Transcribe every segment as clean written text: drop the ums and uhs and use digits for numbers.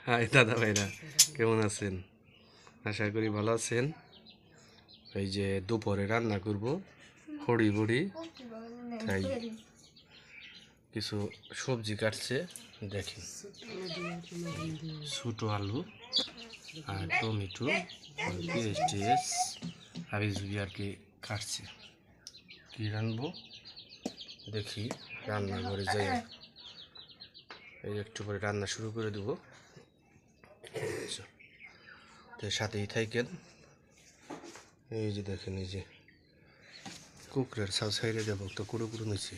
High দাদা ভাইরা, কেমন আছেন? আশা করি ভালো আছেন। এই যে দুপুরে রান্না করব হড়ি বড়ি, তাই কিছু সবজি কাটছে দেখেন। ছোটো আলু আর টমেটো আর পেঁয়াজ টেস হাবিজুবি আর কি কাটছে। কি রানবো দেখি, রান্নাঘরে যাই। এই একটু পরে রান্না শুরু করে দেবো, তো সাথেই থাকেন। এই যে দেখেন, এই যে কুকুরের ছাউ সাইডে যাবো তো কুড়ো কুড়ো নিচ্ছে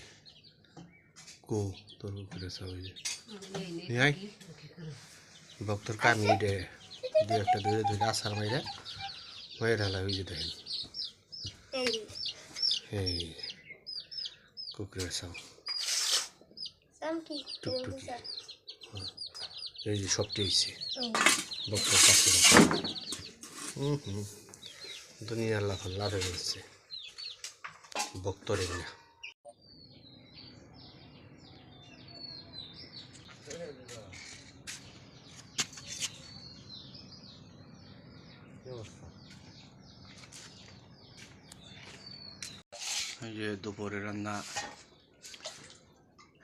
কো তোর কুকুরের ছাউ। এই যে ভক্তর কামি দে দু একটা ধরে ধরে আসার মাইরে হয়ে ঢালা। ওই যে দেখেন, এই কুকুরের ছাউ টুকটুকি। এই যে সবটি হয়েছে ভক্তর কাছে। দুনিয়ার লাফান লাভে বলছে ভক্তরে না। এই যে দুপুরে রান্না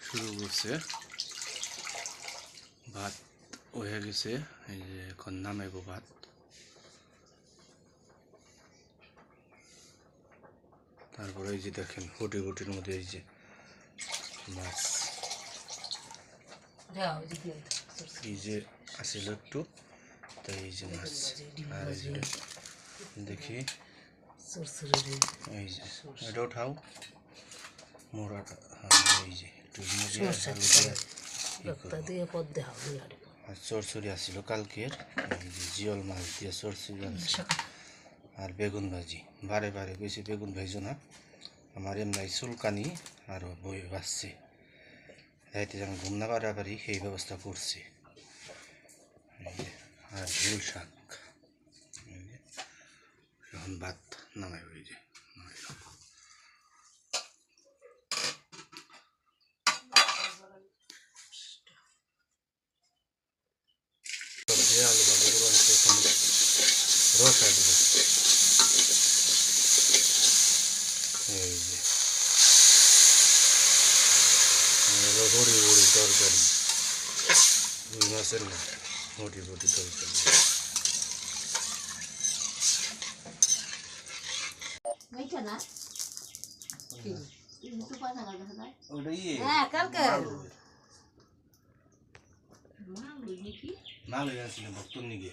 শুরু করছে, ভাত হয়ে গেছে। এই যে এখন নামাইব ভাত। তারপরে এই যে দেখেন ফুটি ফুটির মধ্যে এই যে মাছ, এই যে আসিল একটু, তাই এই যে মাছ। আর এই যে দেখি, এই যে এটা উঠাও মোড়াটা। এই যে একটু আর চরচড়ি আসছিল কালকের, এই যে জিওল মাছ দিয়ে চরচড়ি আনছে। আর বেগুন ভাজি, বারে বারে বেশি বেগুন ভাইজো না, আমার এমনি চুলকানি আর বই বাসছে, রাইতে যেন ঘুম না পারি সেই ব্যবস্থা করছি। আর ঝুল শাক, এখন ভাত নামাই। ওই যে আলু বালু রসা দিব। এই যে হরি বড়ি তরকারি, রুই মাছের না, হরি বড়ি তরকারি। মাল হয়ে আসছিল ভক্তর নিগে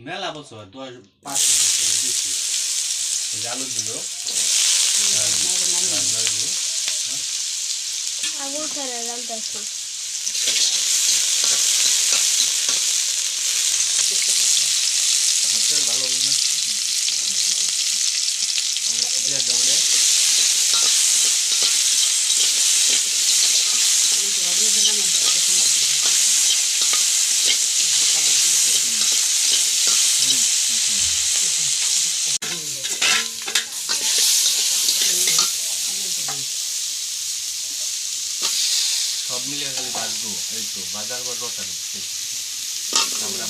মেলা বছর 5 বছর বেশি। আলু দিল আগুন ছাড়া রান্তাছি। ভালো না সব মিলিয়ে খালি বাঁচবো। এই তো বাজার বা রটা দিচ্ছে, আমরা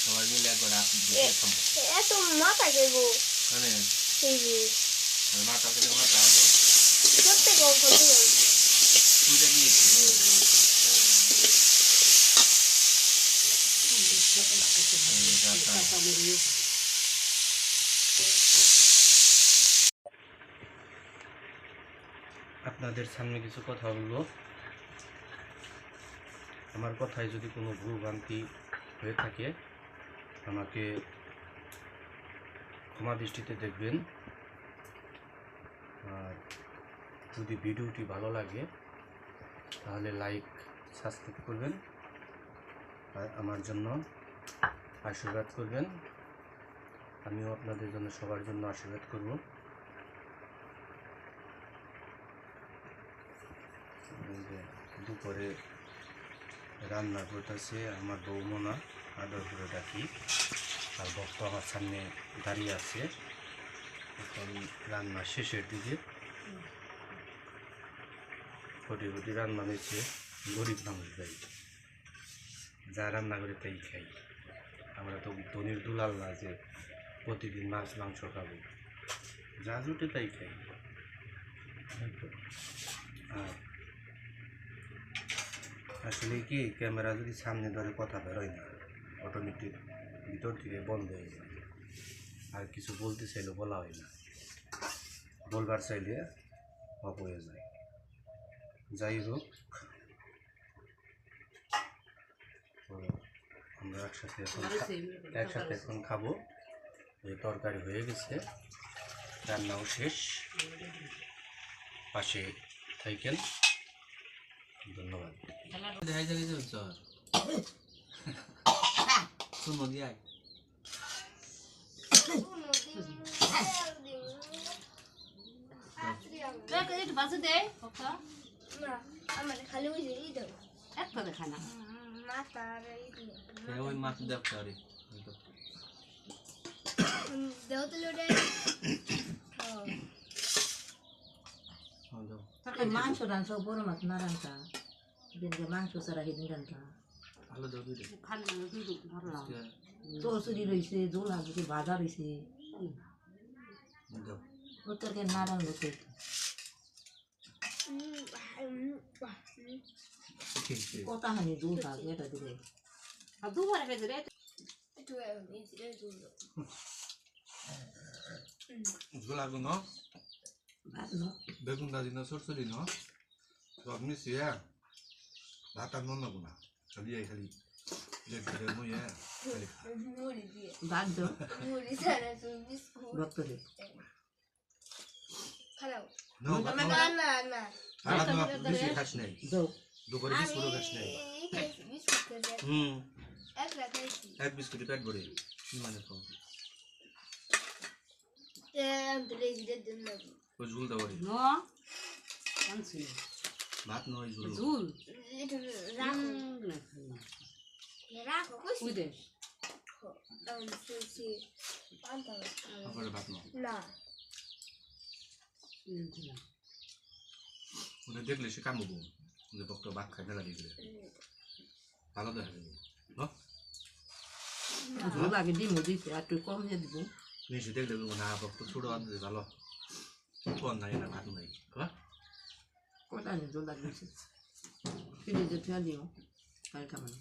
সবাই মিলে একবার এত মাথা গেবো মানে মাথা থেকে মাথা করতে তুলে নিয়েছি। আপনাদের সামনে কিছু কথা বলবো। আমার কথায় যদি কোনো ভুল ভ্রান্তি হয়ে থাকে আমাকে ক্ষমা দৃষ্টিতে দেখবেন। আর যদি ভিডিওটি ভালো লাগে তাহলে লাইক সাবস্ক্রাইব করবেন, আর আমার জন্য আশীর্বাদ করবেন। আমিও আপনাদের জন্য সবার জন্য আশীর্বাদ করব। দুপুরে রান্না করতেছে আমার বৌমনা, আদর করে ডাকি। আর ভক্ত আমার সামনে দাঁড়িয়ে আছে। এখন রান্না শেষের দিকে, কোটি কোটি রান্না হয়েছে গরিব মানুষ বাড়ি। যা রান্না করে তাই খাই। আমরা তো ধনির দুলাল না যে প্রতিদিন মাছ মাংস খাবো, যা জুটে তাই খাই। আর আসলে কি ক্যামেরা যদি সামনে ধরে কথা বেরোয় না, অটোমেটিক ভিতর থেকে বন্ধ হয়ে যায়, আর কিছু বলতে চাইলে বলা হয় না, বলবার চাইলে অফ হয়ে যায়। যাই হোক, তো আমরা একসাথে এখন খাবো। এই তরকারি হয়ে গেছে, রান্নাও শেষ। পাশে থাকেন, ধন্যবাদ। না আমার খালি ওই যে এই দাও একসাথে খানা মাথার এই ওই মাছ দেখতে পারি দেও তো লোডে মাংস রান্না সব বড় মাছ না রান্না দিনকে মাংস ছাড়া হেদিন রান্না ভালো দাও দিলে চরচুরি রয়েছে জোল হাঁসকে ভাজা রয়েছে দাও ওটাকে না রান্না করতে কথা হানি জোল থাকে এটা দিলে একটু এই যে ঝোল আগুন বেগুন ভাজি না সরসরি ন সব মিশিয়ে ভাত আর মন না খালি খালি মুয়ে মুড়ি দিয়ে ভাত দাও মুড়ি ছাড়া তুমি বিস্কুট ভক্তরে খাও No, না না না বেশি খাস নাই, দাও দুপুরে বিস্কুটও খাস নাই। বিস্কুট খেয়ে এক রাত খাইছি এক বিস্কুটে পেট ভরে মানে কম ওই ঝুল দেওয়া ভাত নয় ঝুল তারপরে ভাত নয় ওদের দেখলে সে কামবো ওদের পক্ষ ভাত খাই ফেলা দিয়ে ভালো দেখা যাবে জোল আগে ডিম দিছে আর একটু কম দিয়ে দিব নিশ্চয় দেখলে না পক্ষ ছোট আনতে ভালো কোন নাই না ভাত নাই কটা জোল লাগিয়েছে ফ্রিজে ফেলে দিও কাল খাবার